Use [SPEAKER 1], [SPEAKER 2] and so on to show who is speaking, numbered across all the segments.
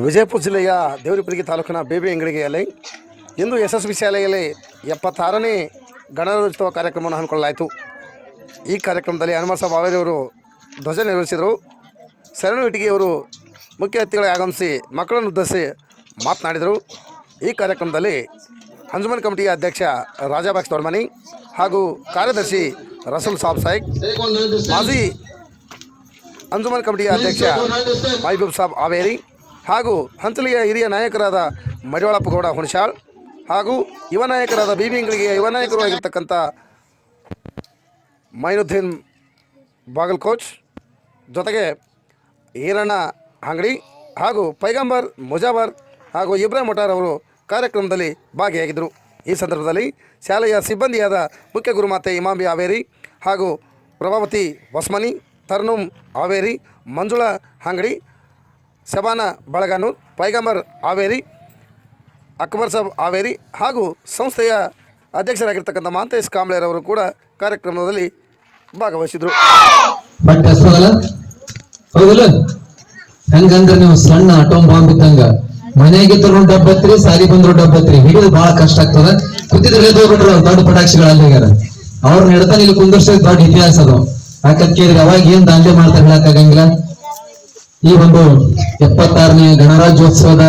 [SPEAKER 1] ವಿಜಯಪುರ ಜಿಲ್ಲೆಯ ದೇವರಿಪರಿಗೆ ತಾಲೂಕಿನ ಬೇಬಿ ಅಂಗಡಿಗೆಯಲ್ಲಿ ಇಂದು ಯಶಸ್ವಿ ಶಾಲೆಯಲ್ಲಿ 76ನೇ ಗಣರಾಜ್ಯೋತ್ಸವ ಕಾರ್ಯಕ್ರಮವನ್ನು ಹಮ್ಮಿಕೊಳ್ಳಲಾಯಿತು. ಈ ಕಾರ್ಯಕ್ರಮದಲ್ಲಿ ಹನುಮಂತ ಬಾವೇರಿಯವರು ಧ್ವಜ ನಿರ್ವಹಿಸಿದರು. ಶರಣು ಇಟಗಿಯವರು ಮುಖ್ಯ ಅತಿಥಿಗಳಾಗಿ ಆಗಮಿಸಿ ಮಕ್ಕಳನ್ನು ಉದ್ದೇಶಿಸಿ ಮಾತನಾಡಿದರು. ಈ ಕಾರ್ಯಕ್ರಮದಲ್ಲಿ ಅಂಜುಮನ್ ಕಮಿಟಿಯ ಅಧ್ಯಕ್ಷ ರಾಜಾಬಾಕ್ಸ್ ದೊಡ್ಮನಿ ಹಾಗೂ ಕಾರ್ಯದರ್ಶಿ ರಸೂಲ್ ಸಾಬ್ ಸಾಯಿಕ್, ಮಾಜಿ ಅಂಜುಮನ್ ಕಮಿಟಿಯ ಅಧ್ಯಕ್ಷ ಮಹಬೂಬ್ ಸಾಬ್ ಆವೇರಿ ಹಾಗೂ ಹಂಚಲಿಯ ಹಿರಿಯ ನಾಯಕರಾದ ಮಡಿವಾಳಪ್ಪ ಗೌಡ ಹುಣಸಾಳ್ ಹಾಗೂ ಯುವ ನಾಯಕರಾದ ಬಿಬಿ ಅಂಗಡಿಗೆ ಯುವ ನಾಯಕರು ಆಗಿರ್ತಕ್ಕಂಥ ಮೈನುದ್ದೀನ್ ಬಾಗಲ್ಕೋಚ್, ಜೊತೆಗೆ ಈರಣ್ಣ ಅಂಗಡಿ ಹಾಗೂ ಪೈಗಂಬರ್ ಮುಜಾವರ್ ಹಾಗೂ ಇಬ್ರಾಹಿಂ ಮೊಟಾರ್ ಅವರು ಕಾರ್ಯಕ್ರಮದಲ್ಲಿ ಭಾಗಿಯಾಗಿದ್ದರು. ಈ ಸಂದರ್ಭದಲ್ಲಿ ಶಾಲೆಯ ಸಿಬ್ಬಂದಿಯಾದ ಮುಖ್ಯ ಗುರುಮಾತೆ ಇಮಾಂಬಿ ಆವೇರಿ ಹಾಗೂ ಪ್ರಭಾವತಿ ಹೊಸ್ಮನಿ, ತರ್ನುಮ್ ಆವೇರಿ, ಮಂಜುಳಾ ಅಂಗಡಿ, ಶಬಾನ ಬಳಗಾನೂರ್, ಪೈಗಂಬರ್ ಆವೇರಿ, ಅಕ್ಬರ್ ಸಾಬ್ ಆವೇರಿ ಹಾಗೂ ಸಂಸ್ಥೆಯ ಅಧ್ಯಕ್ಷರಾಗಿರ್ತಕ್ಕಂಥ ಮಹಾಂತೇಶ್ ಕಾಂಬ್ಳೆರವರು ಕೂಡ ಕಾರ್ಯಕ್ರಮದಲ್ಲಿ ಭಾಗವಹಿಸಿದರು.
[SPEAKER 2] ಹಂಗಂದ್ರೆ ನೀವು ಸಣ್ಣ ಅಟೋಮ್ ಬಾಂಬ್ ಇದ್ದಂಗ ಮನೆಯಾಗಿದ್ರು ಡಬ್ಬತ್ರಿ, ಸಾರಿ ಬಂದ್ರು ಡಬ್ಬತ್ರಿ, ಹಿಡಿದು ಬಹಳ ಕಷ್ಟ ಆಗ್ತದ. ಕುತ್ತಿದ್ರೆ ಹೋಗ್ಬಿಟ್ರು ದೊಡ್ಡ ಪಟಾಕ್ಷಿಗಳಲ್ಲಿಗಾರ ಅವ್ರನ್ನ ಹಿಡ್ತಾನೆ ಇಲ್ಲಿ ಕುಂದರ್ಸಿದ ದೊಡ್ಡ ಇತಿಹಾಸ ಅದು. ಯಾಕಂದ್ರೆ ಅವಾಗ ಏನ್ ದಾಂಧೆ ಮಾಡ್ತಾರೆ ಹೇಳಕ್ಕಾಗಂಗಿಲ್ಲ. ಈ ಒಂದು 76ನೇ ಗಣರಾಜ್ಯೋತ್ಸವದ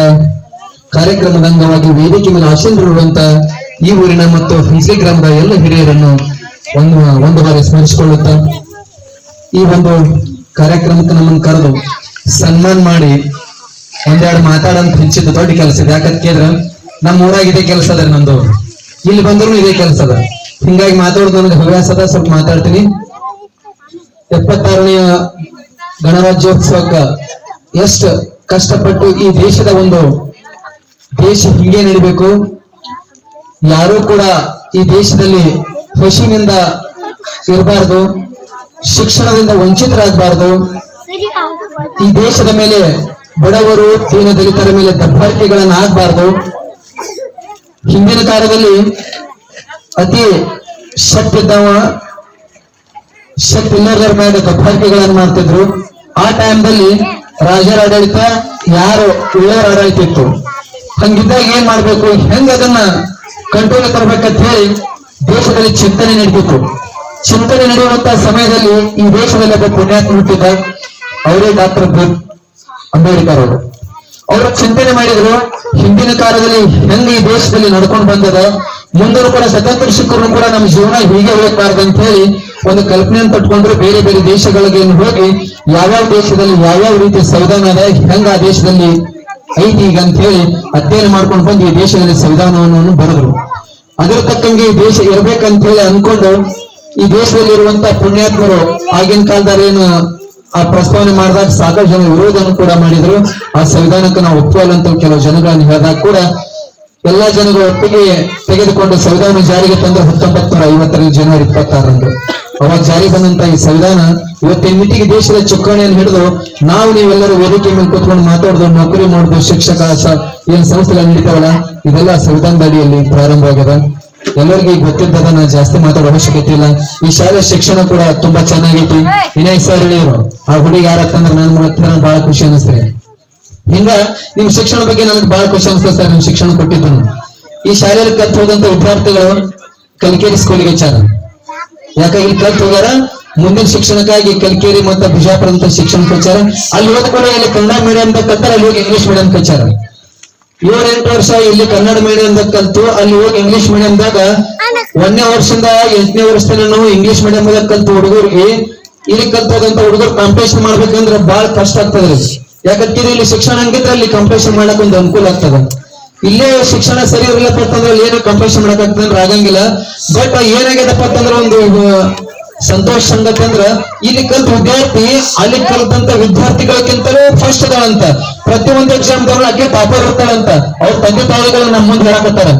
[SPEAKER 2] ಕಾರ್ಯಕ್ರಮದ ಅಂಗವಾಗಿ ವೇದಿಕೆ ಮೇಲೆ ಆಸೀನರಿರುವಂತ ಈ ಊರಿನ ಮತ್ತು ಹಿಂಸೆ ಗ್ರಾಮದ ಎಲ್ಲ ಹಿರಿಯರನ್ನು ಒಂದು ಬಾರಿ ಸ್ಮರಿಸಿಕೊಳ್ಳುತ್ತಾ ಈ ಒಂದು ಕಾರ್ಯಕ್ರಮಕ್ಕೆ ನಮ್ಮನ್ನು ಕರೆದು ಸನ್ಮಾನ ಮಾಡಿ ಒಂದೆರಡು ಮಾತಾಡಂತ ಹೆಚ್ಚಿದ್ದು ದೊಡ್ಡ ಕೆಲಸ ಇದೆ. ಯಾಕಂತ ಕೇಳಿದ್ರೆ ನಮ್ಮ ಊರಾಗ ಇದೇ ಕೆಲಸ ಅದ, ನಂದು ಇಲ್ಲಿ ಬಂದ್ರು ಇದೇ ಕೆಲಸ ಅದ. ಹಿಂಗಾಗಿ ಮಾತಾಡೋದು ನನಗೆ ಹವ್ಯಾಸ ಅದ, ಸ್ವಲ್ಪ ಮಾತಾಡ್ತೀನಿ. 76ನೇ ಗಣರಾಜ್ಯೋತ್ಸವಕ್ಕ ಎಷ್ಟು ಕಷ್ಟಪಟ್ಟು ಈ ದೇಶದ ಒಂದು ದೇಶ ಹೀಗೆ ನಡಿಬೇಕು, ಯಾರು ಕೂಡ ಈ ದೇಶದಲ್ಲಿ ಹಸಿವಿನಿಂದ ಇರಬಾರ್ದು, ಶಿಕ್ಷಣದಿಂದ ವಂಚಿತರಾಗಬಾರ್ದು, ಈ ದೇಶದ ಮೇಲೆ ಬಡವರು ದೀನ ದಲಿತರ ಮೇಲೆ ದಬ್ಬಾಳಿಕೆಗಳನ್ನ ಆಗಬಾರ್ದು. ಹಿಂದಿನ ಕಾಲದಲ್ಲಿ ಅತಿ ಶಕ್ತಿದ್ದವ ಶಕ್ತಿ ಇಲ್ಲದರ ಮೇಲೆ ದಬ್ಬಾಳಿಕೆಗಳನ್ನ ಮಾಡ್ತಿದ್ರು. ಆ ಟೈಮ್ದಲ್ಲಿ ರಾಜರ ಆಡಳಿತ, ಯಾರು ಉಳ್ಳವರ ಆಡಳಿತ ಇತ್ತು. ಹಂಗಿದ್ದಾಗ ಏನ್ ಮಾಡ್ಬೇಕು, ಹೆಂಗ ಅದನ್ನ ಕಂಟ್ರೋಲ್ ತರಬೇಕಂತ ಹೇಳಿ ದೇಶದಲ್ಲಿ ಚಿಂತನೆ ನಡೀತಿತ್ತು. ಚಿಂತನೆ ನಡೆಯುವಂತ ಸಮಯದಲ್ಲಿ ಈ ದೇಶದಲ್ಲಿ ಒಬ್ಬ ಪುಣ್ಯಾತ್ಮ ಹುಟ್ಟಿದ್ದ, ಅವರೇ ಡಾಕ್ಟರ್ ಅಂಬೇಡ್ಕರ್ ಅವರು. ಅವರು ಚಿಂತನೆ ಮಾಡಿದ್ರು, ಹಿಂದಿನ ಕಾಲದಲ್ಲಿ ಹೆಂಗ ಈ ದೇಶದಲ್ಲಿ ನಡ್ಕೊಂಡು ಬಂದದ, ಮುಂದೂ ಕೂಡ ಸ್ವತಂತ್ರ ಸಿಕ್ಕರು ಕೂಡ ನಮ್ಮ ಜೀವನ ಹೀಗೆ ಹೋಗ್ಬಾರ್ದು ಅಂತ ಹೇಳಿ ಒಂದು ಕಲ್ಪನೆಯನ್ನು ಪಟ್ಕೊಂಡ್ರು. ಬೇರೆ ಬೇರೆ ದೇಶಗಳಿಗೆ ಹೋಗಿ ಯಾವ್ಯಾವ ದೇಶದಲ್ಲಿ ಯಾವ್ಯಾವ ರೀತಿಯ ಸಂವಿಧಾನ ಅದ, ಹೆಂಗ ಆ ದೇಶದಲ್ಲಿ ಐತಿ ಈಗ ಅಂತ ಹೇಳಿ ಅಧ್ಯಯನ ಮಾಡ್ಕೊಂಡು ಬಂದು ಈ ದೇಶದಲ್ಲಿ ಸಂವಿಧಾನವನ್ನು ಬರೆದ್ರು. ಅದರ ತಕ್ಕಂಗೆ ಈ ದೇಶ ಇರ್ಬೇಕಂತ ಹೇಳಿ ಅನ್ಕೊಂಡು ಈ ದೇಶದಲ್ಲಿ ಇರುವಂತ ಪುಣ್ಯಾತ್ಮರು ಆಗಿನ ಕಾಲದಲ್ಲಿ ಏನು ಆ ಪ್ರಸ್ತಾವನೆ ಮಾಡಿದಾಗ ಸಾಕಷ್ಟು ಜನ ವಿರೋಧವನ್ನು ಕೂಡ ಮಾಡಿದ್ರು. ಆ ಸಂವಿಧಾನಕ್ಕೆ ನಾವು ಒಪ್ಪಲ್ಲ ಅಂತ ಕೆಲವು ಜನಗಳನ್ನು ಹೇಳಿದಾಗ ಕೂಡ ಎಲ್ಲಾ ಜನಗಳು ಒಪ್ಪಿಗೆ ತೆಗೆದುಕೊಂಡು ಸಂವಿಧಾನ ಜಾರಿಗೆ ತಂದ್ರೆ 1950 ಜನವರಿ 26ರಂದು ಅವಾಗ ಜಾರಿ ಬಂದಂತ ಈ ಸಂವಿಧಾನ ಇವತ್ತಿನ ಮಿತಿಗೆ ದೇಶದ ಚುಕ್ಕಾಣಿಯನ್ನು ಹಿಡಿದು ನಾವು ನೀವೆಲ್ಲರೂ ವೇದಿಕೆ ಮೇಲೆ ಕೂತ್ಕೊಂಡು ಮಾತಾಡೋದು, ನೌಕರಿ ಮಾಡೋದು, ಶಿಕ್ಷಕ ಏನ್ ಸಂಸ್ಥೆಗಳು ನಡೀತಾವಲ್ಲ, ಇದೆಲ್ಲ ಸಂವಿಧಾನದ ಅಡಿಯಲ್ಲಿ ಪ್ರಾರಂಭವಾಗಿದೆ. ಎಲ್ಲರಿಗೂ ಗೊತ್ತಿದ್ದದ, ನಾ ಜಾಸ್ತಿ ಮಾತಾಡೋ ಅವಶ್ಯಕತೆ ಇಲ್ಲ. ಈ ಶಾಲೆ ಶಿಕ್ಷಣ ಕೂಡ ತುಂಬಾ ಚೆನ್ನಾಗೈತಿ. ವಿನಯ್ ಸರ್ ಹೇಳಿದ್ರು, ಆ ಹುಡುಗಿ ಯಾರತ್ತಂದ್ರೆ ನಾನು ಬಹಳ ಖುಷಿ ಅನಿಸ್ತದೆ. ಹಿಂಗ ನಿಮ್ ಶಿಕ್ಷಣ ಬಗ್ಗೆ ನನಗೆ ಬಹಳ ಖುಷಿ ಅನಿಸ್ತದೆ ಸರ್. ನಿಮ್ ಶಿಕ್ಷಣ ಕೊಟ್ಟಿದ್ದನು ಈ ಶಾಲೆಯಲ್ಲಿ ಕಲ್ತು ಹೋದಂತ ವಿದ್ಯಾರ್ಥಿಗಳು ಕಲಿಕೇರಿ ಸ್ಕೂಲಿಗೆ ಹಚ್ಚಾರ. ಯಾಕಾಗಿ ಇಲ್ಲಿ ಕಲ್ತು ಹೋಗ್ಯಾರ, ಮುಂದಿನ ಶಿಕ್ಷಣಕ್ಕಾಗಿ ಕಲಿಕೇರಿ ಮತ್ತು ಬಿಜಾಪುರ ಅಂತ ಶಿಕ್ಷಣಕ್ಕೆ ಹಚ್ಚಾರ. ಅಲ್ಲಿ ಹೋದ ಕೂಡ ಇಲ್ಲಿ ಕನ್ನಡ ಮೀಡಿಯಂ ಕಲ್ತಾರೆ, ಅಲ್ಲಿ ಹೋಗಿ ಇಂಗ್ಲಿಷ್ ಮೀಡಿಯಂ ಹಚ್ಚಾರ. 7-8 ವರ್ಷ ಇಲ್ಲಿ ಕನ್ನಡ ಮೀಡಿಯಂದಾಗ ಕಲ್ತು ಅಲ್ಲಿ ಹೋಗಿ ಇಂಗ್ಲಿಷ್ ಮೀಡಿಯಂದಾಗ 1ನೇ ವರ್ಷದಿಂದ 8ನೇ ವರ್ಷದಲ್ಲಿ ನಾವು ಇಂಗ್ಲಿಷ್ ಮೀಡಿಯಂದಾಗ ಕಲ್ತು ಹುಡುಗರಿಗೆ ಇಲ್ಲಿ ಕಲ್ತೋದಂತ ಹುಡುಗರು ಕಾಂಪಿಟೇಷನ್ ಮಾಡ್ಬೇಕಂದ್ರೆ ಬಹಳ ಕಷ್ಟ ಆಗ್ತದೆ. ಯಾಕಂದ್ರೆ ಇಲ್ಲಿ ಶಿಕ್ಷಣ ಹಂಗಿದ್ರೆ ಅಲ್ಲಿ ಕಾಂಪಿಟೇಷನ್ ಮಾಡಕ್ ಒಂದು ಅನುಕೂಲ ಆಗ್ತದ. ಇಲ್ಲೇ ಶಿಕ್ಷಣ ಸರಿ ಇರ್ಲಪ್ಪ ಅಂತಂದ್ರೆ ಏನು ಕಾಂಪಿಟೇಷನ್ ಮಾಡಕ್ ಆಗ್ತದಂದ್ರೆ ಆಗಂಗಿಲ್ಲ. ಬಟ್ ಏನಾಗ್ಯದಪ್ಪ ಅಂತಂದ್ರೆ ಒಂದು ಸಂತೋಷ ಸಂಗತಿ ಅಂದ್ರ ಇಲ್ಲಿ ಕಲ್ತ ವಿದ್ಯಾರ್ಥಿ ಅಲ್ಲಿ ಕಲ್ತಂತ ವಿದ್ಯಾರ್ಥಿಗಳಕ್ಕಿಂತಲೂ ಫಸ್ಟ್ ಅದಾಳಂತ. ಪ್ರತಿಯೊಂದು ಎಕ್ಸಾಮ್ ದವ್ರು ಆಕೆ ಟಾಪರ್ ಇರ್ತಾಳಂತ. ಅವ್ರ ತಂದೆ ತಾಯಿಗಳು ನಮ್ಮ ಮುಂದೆ ಹೇಳಕತ್ತಾರ.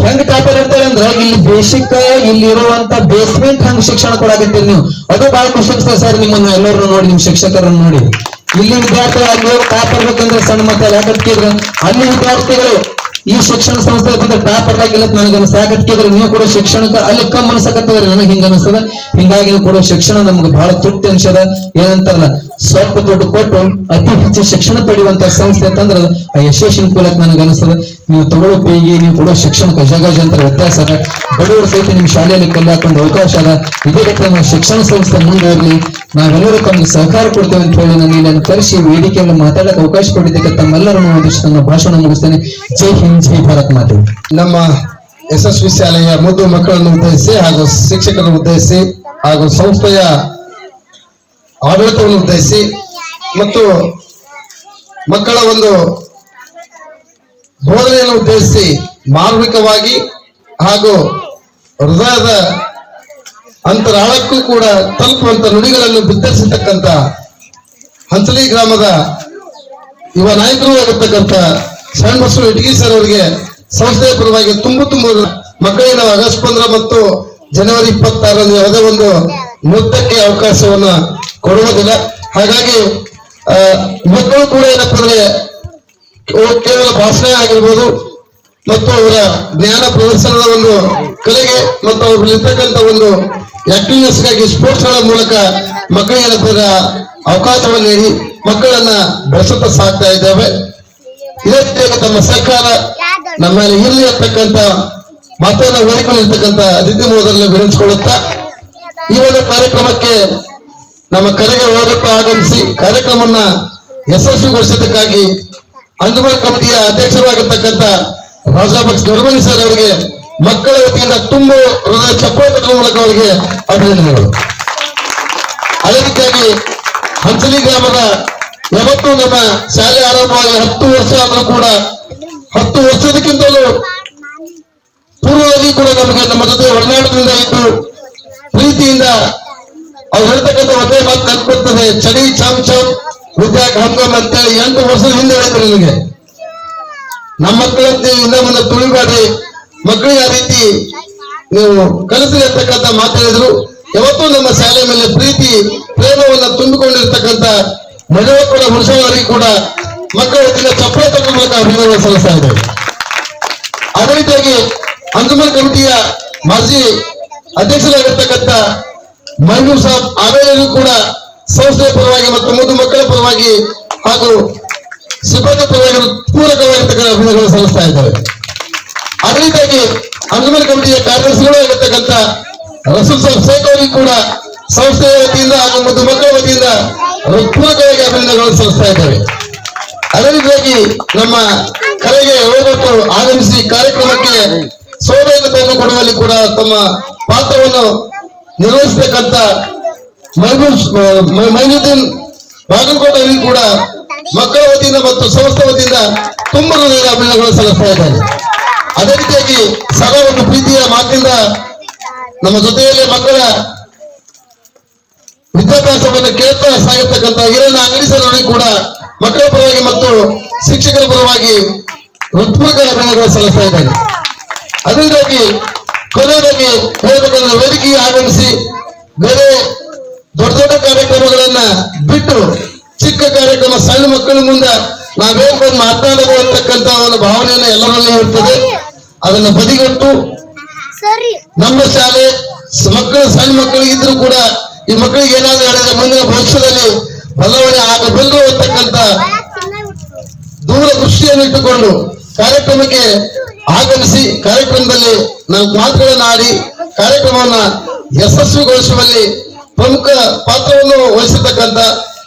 [SPEAKER 2] ಹೆಂಗ್ ಟಾಪರ್ ಇರ್ತಾರೆ ಅಂದ್ರ ಇಲ್ಲಿ ಬೇಸಿಕ್ ಇಲ್ಲಿ ಇರುವಂತ ಬೇಸ್ಮೆಂಟ್ ಹಂಗ್ ಶಿಕ್ಷಣ ಕೊಡಾಕತ್ತೀರಿ ನೀವು. ಅದು ಬಹಳ ಖುಷಿ ಅನ್ಸ್ತದೆ ಸರ್ ನಿಮ್ಮನ್ನ ಎಲ್ಲರೂ ನೋಡಿ, ನಿಮ್ ಶಿಕ್ಷಕರನ್ನು ನೋಡಿ. ಇಲ್ಲಿ ವಿದ್ಯಾರ್ಥಿಗಳು ಅಲ್ಲಿ ಹೋಗಿ ಟಾಪ್ ಇರ್ಬೇಕಂದ್ರೆ ಸಣ್ಣ ಮಾತಲ್ಲ. ಯಾಕಂತಿದ್ರೆ ಅಲ್ಲಿ ವಿದ್ಯಾರ್ಥಿಗಳು ಈ ಶಿಕ್ಷಣ ಸಂಸ್ಥೆ ಬಂದ್ರೆ ಟಾಪ್ ಆಗಿಲ್ಲ ನನಗೆ ಅನ್ಸಾಕತ್ತಿದ್ರೆ ನೀವು ಕೂಡ ಶಿಕ್ಷಣಕ್ಕೆ ಅಲ್ಲಿ ಕಮ್ಮಿ ಅನ್ಸಕತ್ತದ್ರಿ, ನನಗೆ ಹಿಂಗ ಅನಿಸ್ತದ. ಹಿಂಗಾಗಿ ಕೂಡ ಶಿಕ್ಷಣ ನಮ್ಗೆ ಬಹಳ ತೃಪ್ತಿ ಅನ್ಸದ. ಏನಂತಾರಲ್ಲ ಸ್ವಲ್ಪ ದುಡ್ಡು ಕೊಟ್ಟು ಅತಿ ಹೆಚ್ಚು ಶಿಕ್ಷಣ ಪಡೆಯುವಂತ ಸಂಸ್ಥೆ ಅಂತಂದ್ರೆ ಆ ಯಶಸ್ವಿನ ಮೂಲಕ ನನಗೆ ಅನಿಸ್ತದೆ. ನೀವು ತಗೊಳ್ಳೋ ಪೇಗಿ ನೀವು ಕೊಡೋ ಶಿಕ್ಷಣಕ್ಕೆ ಜಗಜಾಂತರ ವ್ಯತ್ಯಾಸ ಅದ. ಬಡವರು ಸಹಿತ ನಿಮ್ ಶಾಲೆಯಲ್ಲಿ ಕಲಿಯಾಕೊಂಡು ಅವಕಾಶ ಅದ. ಇದೇ ರೀತಿ ನಮ್ಮ ಶಿಕ್ಷಣ ಸಂಸ್ಥೆ ಮುಂದುವರಲಿ. ನಾವೆಲ್ಲರೂ ತಮಗೆ ಸಹಕಾರ ಕೊಡ್ತೇವೆ ಅಂತ ಹೇಳಿ ನಾನು ಇಲ್ಲಿ ಕರೆಸಿ ವೇದಿಕೆಯಲ್ಲಿ ಮಾತಾಡಕ್ಕೆ ಅವಕಾಶ ಕೊಟ್ಟಿದ್ದಕ್ಕೆ ತಮ್ಮೆಲ್ಲರನ್ನು ಒಂದಿಷ್ಟು ನನ್ನ ಭಾಷಣ ಮುಗಿಸ್ತೇನೆ. ಜೈ ಹಿಂದ್, ಜೈ ಭಾರತ್ ಮಾತೆ.
[SPEAKER 1] ನಮ್ಮ ಯಶಸ್ವಿ ಶಾಲೆಯ ಮುದ್ದು ಮಕ್ಕಳನ್ನು ಉದ್ದೇಶಿಸಿ ಹಾಗೂ ಶಿಕ್ಷಕರನ್ನು ಉದ್ದೇಶಿಸಿ ಹಾಗೂ ಸಂಸ್ಥೆಯ ಆಡಳಿತವನ್ನು ಉದ್ದೇಶಿಸಿ ಮತ್ತು ಮಕ್ಕಳ ಒಂದು ಬೋಧನೆಯನ್ನು ಉದ್ದೇಶಿಸಿ ಮಾರ್ಮಿಕವಾಗಿ ಹಾಗೂ ಹೃದಯದ ಅಂತರಾಳಕ್ಕೂ ಕೂಡ ತಲುಪುವಂತ ನುಡಿಗಳನ್ನು ಬಿತ್ತರಿಸತಕ್ಕಂತ ಹಂಸಲಿ ಗ್ರಾಮದ ಯುವ ನಾಯಕರು ಆಗಿರ್ತಕ್ಕಂಥ ಶರಣ ಬಸವ ಇಟಗಿ ಸರ್ ಅವರಿಗೆ ಸಂಸ್ಥೆಯ ಪರವಾಗಿ ತುಂಬ ಮಕ್ಕಳಿಗೆ ನಾವು ಆಗಸ್ಟ್ 15 ಮತ್ತು ಜನವರಿ 26 ಯಾವುದೇ ಒಂದು ನೃತ್ಯಕ್ಕೆ ಅವಕಾಶವನ್ನ ಕೊಡುವುದಿಲ್ಲ. ಹಾಗಾಗಿ ಮಕ್ಕಳು ಕೂಡ ಏನಪ್ಪ ಅಂದ್ರೆ ಕೇವಲ ಭಾಷಣ ಆಗಿರ್ಬೋದು ಮತ್ತು ಅವರ ಜ್ಞಾನ ಪ್ರದರ್ಶನದ ಒಂದು ಕಲೆಗೆ ಮತ್ತು ಅವರಲ್ಲಿರ್ತಕ್ಕಂಥ ಒಂದು ಆಕ್ಟಿವ್ನೆಸ್ಗಾಗಿ ಸ್ಪೋರ್ಟ್ಸ್ ಗಳ ಮೂಲಕ ಮಕ್ಕಳಿಗೆ ಏನಪ್ಪ ಅವಕಾಶವನ್ನು ನೀಡಿ ಮಕ್ಕಳನ್ನ ಬೆಳೆಸುತ್ತಾ ಸಾಕ್ತಾ ಇದ್ದೇವೆ. ಇದೇ ರೀತಿಯಾಗಿ ತಮ್ಮ ಸರ್ಕಾರ ನಮ್ಮ ಮೇಲೆ ಇರಲಿ ಅಂತಕ್ಕಂಥ ಮಾತನ್ನ ಹೇಳಿಕೊಂಡಿರ್ತಕ್ಕಂಥ ಅತಿಥಿ ಮೋದರನ್ನು ವಿನಂತಿಸಿಕೊಳ್ಳುತ್ತಾ ಈ ಒಂದು ಕಾರ್ಯಕ್ರಮಕ್ಕೆ ನಮ್ಮ ಕರೆಗೆ ಹೋಗಕ್ಕೆ ಆಗಮಿಸಿ ಕಾರ್ಯಕ್ರಮವನ್ನ ಯಶಸ್ವಿಗೊಳಿಸೋದಕ್ಕಾಗಿ ಅಂಜುಮನ್ ಕಮಿಟಿಯ ಅಧ್ಯಕ್ಷರಾಗಿರ್ತಕ್ಕಂಥ ರಾಜಾಭಕ್ಸ್ ಗರ್ಮಣಿ ಸರ್ ಅವರಿಗೆ ಮಕ್ಕಳ ವತಿಯಿಂದ ತುಂಬ ಹೃದಯ ಚಪ್ಪಾಳೆ ಮೂಲಕ ಅವರಿಗೆ ಅಭಿನಂದನೆಗಳು. ಅದೇ ರೀತಿಯಾಗಿ ಹಂಸಲಿ ಗ್ರಾಮದ ಯಾವತ್ತೂ ನಮ್ಮ ಶಾಲೆ ಆರಂಭವಾಗಿ 10 ವರ್ಷ ಆದರೂ ಕೂಡ 10 ವರ್ಷದಕ್ಕಿಂತಲೂ ಪೂರ್ವದಲ್ಲಿ ಕೂಡ ನಮಗೆ ನಮ್ಮ ಜೊತೆ ಒಡನಾಟದಿಂದ ಇದ್ದು ಪ್ರೀತಿಯಿಂದ ಅವ್ರು ಹೇಳ್ತಕ್ಕಂಥ ಒಂದೇ ಮಾತು ನೆನಪಿರ್ತದೆ, ಚಳಿ ಚಮ್ ಚಮ್ ವಿದ್ಯಾಕ್ ಹಂಗಮ್ ಅಂತೇಳಿ 8 ವರ್ಷದ ಹಿಂದೆ ಹೇಳಿದ್ರು ನನಗೆ. ನಮ್ಮ ಮಕ್ಕಳಂತೆ ಇಂದ ಮುಂದೆ ತುಳಿಬೇಡ್ರಿ, ಮಕ್ಕಳಿಗೆ ಆ ರೀತಿ ನೀವು ಕಲಿಸಿ ಇರ್ತಕ್ಕಂಥ ಮಾತಾಡಿದ್ರು. ಯಾವತ್ತೂ ನಮ್ಮ ಶಾಲೆ ಮೇಲೆ ಪ್ರೀತಿ ಪ್ರೇಮವನ್ನ ತುಂಬಿಕೊಂಡಿರ್ತಕ್ಕಂಥ ಮಜವಕ್ಕೂಡ ಹುಣಸವರಿಗೆ ಕೂಡ ಮಕ್ಕಳ ವತಿಯಿಂದ ಚಪ್ಪಳೆ ತಕ್ಕ ಮೂಲಕ ಅಭಿನಂದನೆ ಸಲ್ಲಿಸ್ತಾ ಇದ್ದೇವೆ. ಅದೇ ರೀತಿಯಾಗಿ ಅಂಜುಮನ್ ಕಮಿಟಿಯ ಮಾಜಿ ಅಧ್ಯಕ್ಷರಾಗಿರ್ತಕ್ಕಂಥ ಮಂಜೂರ್ ಸಾಬ್ ಆವೇರಿಗೂ ಕೂಡ ಸಂಸ್ಥೆಯ ಪರವಾಗಿ ಮತ್ತು ಮುದ್ದು ಮಕ್ಕಳ ಪರವಾಗಿ ಹಾಗೂ ಸಿಬ್ಬಂದಿ ಪರವಾಗಿ ಪೂರಕವಾಗಿರ್ತಕ್ಕಂಥ ಅಭಿನಂದನೆ ಸಲ್ಲಿಸ್ತಾ ಇದ್ದೇವೆ. ಅದೇ ರೀತಿಯಾಗಿ ಅಂಜುಮನ್ ಕಮಿಟಿಯ ಕಾರ್ಯದರ್ಶಿಗಳು ಆಗಿರ್ತಕ್ಕಂಥ ರಸೂಲ್ ಸಾಬ್ ಶೇಖ್ ಅವರಿಗೂ ಕೂಡ ಸಂಸ್ಥೆಯ ವತಿಯಿಂದ ಹಾಗೂ ಮುದ್ದು ಮಕ್ಕಳ ವತಿಯಿಂದ ಪೂರಕವಾಗಿ ಅಭಿನಂದನೆಗಳನ್ನು ಸಲ್ಲಿಸ್ತಾ ಇದ್ದೇವೆ. ಅದೇ ರೀತಿಯಾಗಿ ನಮ್ಮ ಕರೆಗೆ ಹೋಗಬೇಕು ಆಗಮಿಸಿ ಕಾರ್ಯಕ್ರಮಕ್ಕೆ ಸೌಲಭ್ಯತೆಯನ್ನು ಕೊಡುವಲ್ಲಿ ಕೂಡ ತಮ್ಮ ಪಾತ್ರವನ್ನು ನಿರ್ವಹಿಸತಕ್ಕಂಥ ಮೈನುದ್ದೀನ್ ಬಾಗಲಕೋಟೆ ಅವರಿಗೂ ಕೂಡ ಮಕ್ಕಳ ವತಿಯಿಂದ ಮತ್ತು ಸಂಸ್ಥೆ ವತಿಯಿಂದ ತುಂಬ ಹೃದಯದ ಅಭಿನಂದನೆಗಳನ್ನು ಸಲ್ಲಿಸ್ತಾ ಇದ್ದಾರೆ. ಅದೇ ರೀತಿಯಾಗಿ ಸದಾ ಒಂದು ಪ್ರೀತಿಯ ಮಾತಿನಿಂದ ನಮ್ಮ ಜೊತೆಯಲ್ಲಿ ಮಕ್ಕಳ ವಿದ್ಯಾಭ್ಯಾಸವನ್ನು ಕೇಳ್ತಾ ಸಾಗಿರ್ತಕ್ಕಂಥ ಹಿರಣ್ಣ ಅಂಗಡಿ ಸರ್ ಅವರಿಗೂ ಕೂಡ ಮಕ್ಕಳ ಪರವಾಗಿ ಮತ್ತು ಶಿಕ್ಷಕರ ಪರವಾಗಿ ಹೃತ್ಪೂರ್ವಕ ಅಭಿನಂದನೆಗಳನ್ನು ಸಲ್ಲಿಸ್ತಾ ಇದ್ದಾರೆ. ಅದರಿಂದಾಗಿ ಕೊನೆಯದಾಗಿ ಹೇಳಬೇಕಂದ್ರೆ ವೇದಿಕೆಗೆ ಆಗಮಿಸಿ ಬೇರೆ ದೊಡ್ಡ ದೊಡ್ಡ ಕಾರ್ಯಕ್ರಮಗಳನ್ನ ಬಿಟ್ಟು ಚಿಕ್ಕ ಕಾರ್ಯಕ್ರಮ ಸಣ್ಣ ಮಕ್ಕಳ ಮುಂದೆ ನಾವೇನ್ ಬಂದು ಮಾತನಾಡಬಹುದು ಅಂತಕ್ಕಂಥ ಒಂದು ಭಾವನೆಯನ್ನು ಎಲ್ಲರಲ್ಲೂ ಇರ್ತದೆ. ಅದನ್ನ ಬದಿಗಟ್ಟು ನಮ್ಮ ಶಾಲೆ ಮಕ್ಕಳು ಸಣ್ಣ ಮಕ್ಕಳಿಗಿದ್ರು ಕೂಡ ಈ ಮಕ್ಕಳಿಗೆ ಏನಾದ್ರು ಹೇಳಿದ್ರೆ ಮುಂದಿನ ಭವಿಷ್ಯದಲ್ಲಿ ಬದಲಾವಣೆ ಆಗಬಲ್ಲರು ಅಂತಕ್ಕಂಥ ದೂರದೃಷ್ಟಿಯನ್ನು ಇಟ್ಟುಕೊಂಡು ಕಾರ್ಯಕ್ರಮಕ್ಕೆ ಆಗಮಿಸಿ ಕಾರ್ಯಕ್ರಮದಲ್ಲಿ ನಾವು ಮಾತುಗಳನ್ನು ಆಡಿ ಕಾರ್ಯಕ್ರಮವನ್ನ ಯಶಸ್ವಿಗೊಳಿಸುವಲ್ಲಿ ಪ್ರಮುಖ ಪಾತ್ರವನ್ನು ವಹಿಸತಕ್ಕಂಥ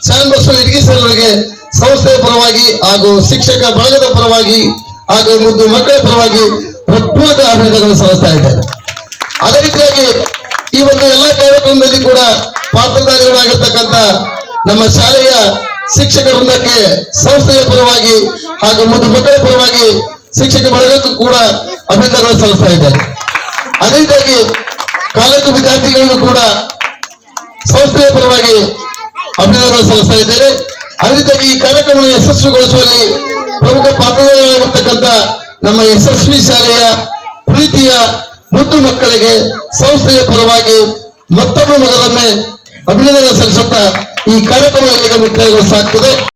[SPEAKER 1] ಶರಣ ಬಸವ ಇಟಗಿ ಸರ್ ಅವರಿಗೆ ಸಂಸ್ಥೆಯ ಪರವಾಗಿ ಹಾಗೂ ಶಿಕ್ಷಕ ಬಳಗದ ಪರವಾಗಿ ಹಾಗೂ ಮುದ್ದು ಮಕ್ಕಳ ಪರವಾಗಿ ಹೃತ್ಪೂರ್ವಕ ಅಭಿನಂದನೆಗಳನ್ನು ಸಲ್ಲಿಸ್ತಾ ಇದ್ದಾರೆ. ಅದೇ ರೀತಿಯಾಗಿ ಈ ಒಂದು ಎಲ್ಲಾ ಕಾರ್ಯಕ್ರಮದಲ್ಲಿ ಕೂಡ ಪಾತ್ರಧಾರಿಗಳಾಗಿರ್ತಕ್ಕಂಥ ನಮ್ಮ ಶಾಲೆಯ ಶಿಕ್ಷಕ ವೃಂದಕ್ಕೆ ಸಂಸ್ಥೆಯ ಪರವಾಗಿ ಹಾಗೂ ಮುದ್ದು ಮಕ್ಕಳ ಪರವಾಗಿ ಶಿಕ್ಷಕ ಬಳಗಕ್ಕೂ ಕೂಡ ಅಭಿನಂದನೆಗಳನ್ನು ಸಲ್ಲಿಸ್ತಾ ಇದ್ದಾರೆ. ಅದೇ ರೀತಿಯಾಗಿ ಕಾಲೇಜು ವಿದ್ಯಾರ್ಥಿಗಳನ್ನು ಕೂಡ ಸಂಸ್ಥೆಯ ಪರವಾಗಿ ಅಭಿನಂದನೆಗಳನ್ನು ಸಲ್ಲಿಸ್ತಾ ಇದ್ದೇನೆ. ಅದೇ ರೀತಿಯಾಗಿ ಈ ಕಾರ್ಯಕ್ರಮವನ್ನು ಯಶಸ್ವಿಗೊಳಿಸುವಲ್ಲಿ ಪ್ರಮುಖ ಪಾತ್ರಧಾರಿಗಳಾಗಿರ್ತಕ್ಕಂಥ ನಮ್ಮ ಯಶಸ್ವಿ ಶಾಲೆಯ ಪ್ರೀತಿಯ ಮುದ್ದು ಮಕ್ಕಳಿಗೆ ಸಂಸ್ಥೆಯ ಪರವಾಗಿ ಮತ್ತೊಮ್ಮೆ ಮೊದಲೊಮ್ಮೆ ಅಭಿನಂದನೆ ಸಲ್ಲಿಸುತ್ತಾ ಈ ಕಾರ್ಯಕ್ರಮ ಮುಕ್ತಾಯಗೊಳಿಸಲಾಗುತ್ತದೆ.